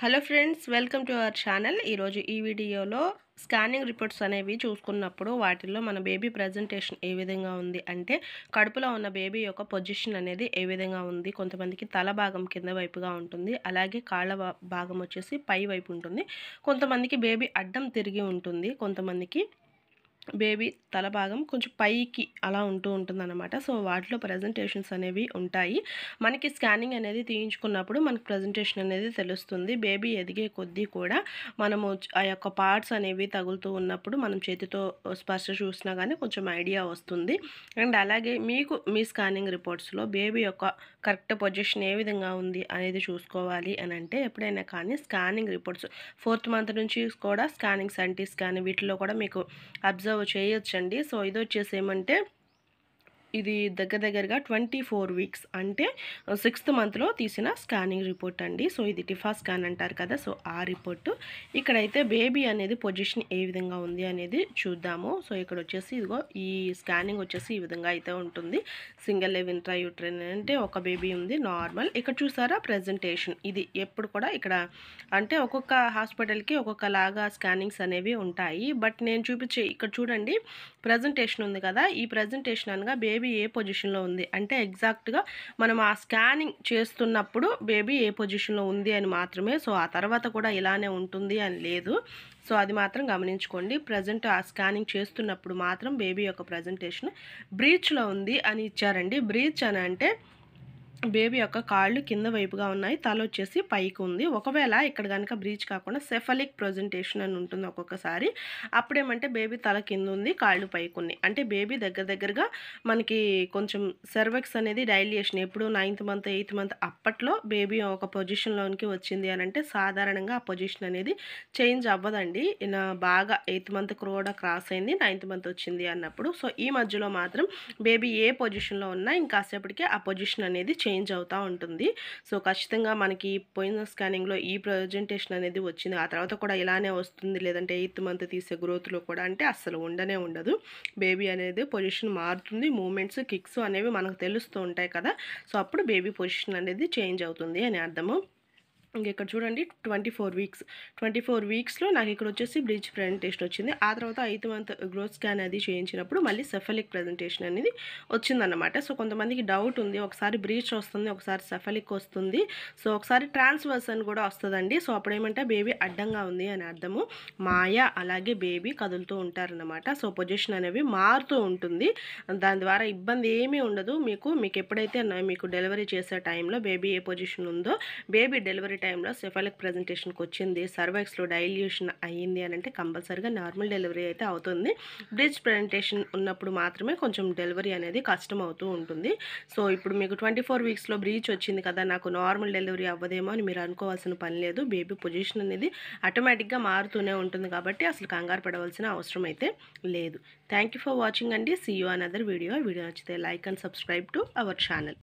Hello friends, welcome to our channel. ఈరోజు ఈ వీడియోలో స్కానింగ్ రిపోర్ట్స్ అనేవి చూసుకున్నప్పుడు వాటిల్లో మన బేబీ ప్రజెంటేషన్ ఏ విధంగా ఉంది అంటే కడుపులో ఉన్న బేబీ యొక్క పొజిషన్ అనేది ఏ విధంగా ఉంది. కొంతమందికి తల భాగం కింద వైపుగా ఉంటుంది, అలాగే కాళ్ళ భాగం వచ్చేసి పై వైపు ఉంటుంది. కొంతమందికి బేబీ అడ్డం తిరిగి ఉంటుంది, కొంతమందికి బేబీ తల భాగం కొంచెం పైకి అలా ఉంటుందన్నమాట. సో వాటిలో ప్రజెంటేషన్స్ అనేవి ఉంటాయి. మనకి స్కానింగ్ అనేది తీయించుకున్నప్పుడు మనకు ప్రజెంటేషన్ అనేది తెలుస్తుంది. బేబీ ఎదిగే కొద్దీ కూడా మనము ఆ యొక్క పార్ట్స్ అనేవి తగులుతూ ఉన్నప్పుడు మనం చేతితో స్పర్శ చూసినా కానీ కొంచెం ఐడియా వస్తుంది. అండ్ అలాగే మీకు మీ స్కానింగ్ రిపోర్ట్స్లో బేబీ యొక్క కరెక్ట్ పొజిషన్ ఏ విధంగా ఉంది అనేది చూసుకోవాలి అని అంటే ఎప్పుడైనా కానీ స్కానింగ్ రిపోర్ట్స్ 4th మంత్ నుంచి కూడా స్కానింగ్ సెంటీ స్కాన్ వీటిలో కూడా మీకు అబ్జర్వ్ చేయొచ్చండి. సో ఇది వచ్చేసి ఏమంటే ఇది దగ్గరగా 24 వీక్స్ అంటే 6th మంత్లో తీసిన స్కానింగ్ రిపోర్ట్ అండి. సో ఇది టిఫా స్కాన్ అంటారు కదా, సో ఆ రిపోర్టు. ఇక్కడైతే బేబీ అనేది పొజిషన్ ఏ విధంగా ఉంది అనేది చూద్దాము. సో ఇక్కడ వచ్చేసి ఇదిగో ఈ స్కానింగ్ వచ్చేసి ఈ విధంగా అయితే ఉంటుంది. సింగిల్ లెవ్ ఇంట్రాయూట్రైన్ అంటే ఒక బేబీ ఉంది నార్మల్. ఇక్కడ చూసారా ప్రజెంటేషన్, ఇది ఎప్పుడు కూడా ఇక్కడ అంటే ఒక్కొక్క హాస్పిటల్కి ఒక్కొక్కలాగా స్కానింగ్స్ అనేవి ఉంటాయి. బట్ నేను చూపించే ఇక్కడ చూడండి ప్రజెంటేషన్ ఉంది కదా, ఈ ప్రజెంటేషన్ అనగా బేబీ ఏ పొజిషన్లో ఉంది అంటే ఎగ్జాక్ట్గా మనం ఆ స్కానింగ్ చేస్తున్నప్పుడు బేబీ ఏ పొజిషన్లో ఉంది అని మాత్రమే. సో ఆ తర్వాత కూడా ఇలానే ఉంటుంది అని లేదు. సో అది మాత్రం గమనించుకోండి. ప్రజెంట్ ఆ స్కానింగ్ చేస్తున్నప్పుడు మాత్రం బేబీ యొక్క ప్రజెంటేషన్ బ్రీచ్లో ఉంది అని ఇచ్చారండి. బ్రీచ్ అని అంటే బేబీ యొక్క కాళ్ళు కింద వైపుగా ఉన్నాయి, తల వచ్చేసి పైకి ఉంది. ఒకవేళ ఇక్కడ కనుక బ్రీచ్ కాకుండా సెఫలిక్ ప్రజెంటేషన్ అని ఉంటుంది ఒక్కొక్కసారి. అప్పుడేమంటే బేబీ తల కింద ఉంది, కాళ్ళు పైకి ఉన్నాయి అంటే బేబీ దగ్గరగా మనకి కొంచెం సర్వెక్స్ అనేది డైలియేషన్ ఎప్పుడు 9th మంత్ 8th మంత్ అప్పట్లో బేబీ ఒక పొజిషన్లోనికి వచ్చింది అని అంటే సాధారణంగా ఆ పొజిషన్ అనేది చేంజ్ అవ్వదండి. బాగా 8th మంత్ కూడా క్రాస్ అయింది, 9th మంత్ వచ్చింది అన్నప్పుడు. సో ఈ మధ్యలో మాత్రం బేబీ ఏ పొజిషన్లో ఉన్నా ఇంకాసేపటికి ఆ పొజిషన్ అనేది చేంజ్ అవుతూ ఉంటుంది. సో ఖచ్చితంగా మనకి పోయిన స్కానింగ్లో ఈ ప్రజెంటేషన్ అనేది వచ్చింది, ఆ తర్వాత కూడా ఇలానే వస్తుంది లేదంటే 8th మంత్ తీసే గ్రోత్లో కూడా అంటే అస్సలు ఉండదు. బేబీ అనేది పొజిషన్ మారుతుంది, మూమెంట్స్ కిక్స్ అనేవి మనకు తెలుస్తూ ఉంటాయి కదా. సో అప్పుడు బేబీ పొజిషన్ అనేది చేంజ్ అవుతుంది అని అర్థము. ఇక్కడ చూడండి 24 వీక్స్లో నాకు ఇక్కడ వచ్చేసి బ్రీచ్ ప్రజెంటేషన్ వచ్చింది. ఆ తర్వాత 8th మంత్ గ్రోత్ స్కాన్ అది చేయించినప్పుడు మళ్ళీ సెఫలిక్ ప్రజెంటేషన్ అనేది వచ్చిందన్నమాట. సో కొంతమందికి డౌట్ ఉంది, ఒకసారి బ్రీచ్ వస్తుంది, ఒకసారి సెఫలిక్ వస్తుంది, సో ఒకసారి ట్రాన్స్వర్స్ అని కూడా వస్తుందండి. సో అప్పుడు ఏమంటే బేబీ అడ్డంగా ఉంది అని అర్థము. మాయ అలాగే బేబీ కదులుతూ ఉంటారన్నమాట. సో పొజిషన్ అనేవి మారుతూ ఉంటుంది, దాని ద్వారా ఇబ్బంది ఏమీ ఉండదు. మీకు ఎప్పుడైతే మీకు డెలివరీ చేసే టైంలో బేబీ ఏ పొజిషన్ ఉందో, బేబీ డెలివరీ టైంలో సెఫలిక్ ప్రజెంటేషన్కి వచ్చింది, సర్వైక్స్లో డైల్యూషన్ అయ్యింది అని అంటే కంపల్సరీగా నార్మల్ డెలివరీ అయితే అవుతుంది. బ్రిడ్జ్ ప్రజెంటేషన్ ఉన్నప్పుడు మాత్రమే కొంచెం డెలివరీ అనేది కష్టం అవుతూ ఉంటుంది. సో ఇప్పుడు మీకు 24 వీక్స్లో బ్రీచ్ వచ్చింది కదా, నాకు నార్మల్ డెలివరీ అవ్వదేమో అని మీరు అనుకోవాల్సిన పని లేదు. బేబీ పొజిషన్ అనేది ఆటోమేటిక్గా మారుతూనే ఉంటుంది కాబట్టి అసలు కంగారు పడవలసిన అవసరం అయితే లేదు. థ్యాంక్ యూ ఫర్ వాచింగ్ అండి. సీ యూ అనదర్ వీడియో నచ్చితే like and subscribe to our channel.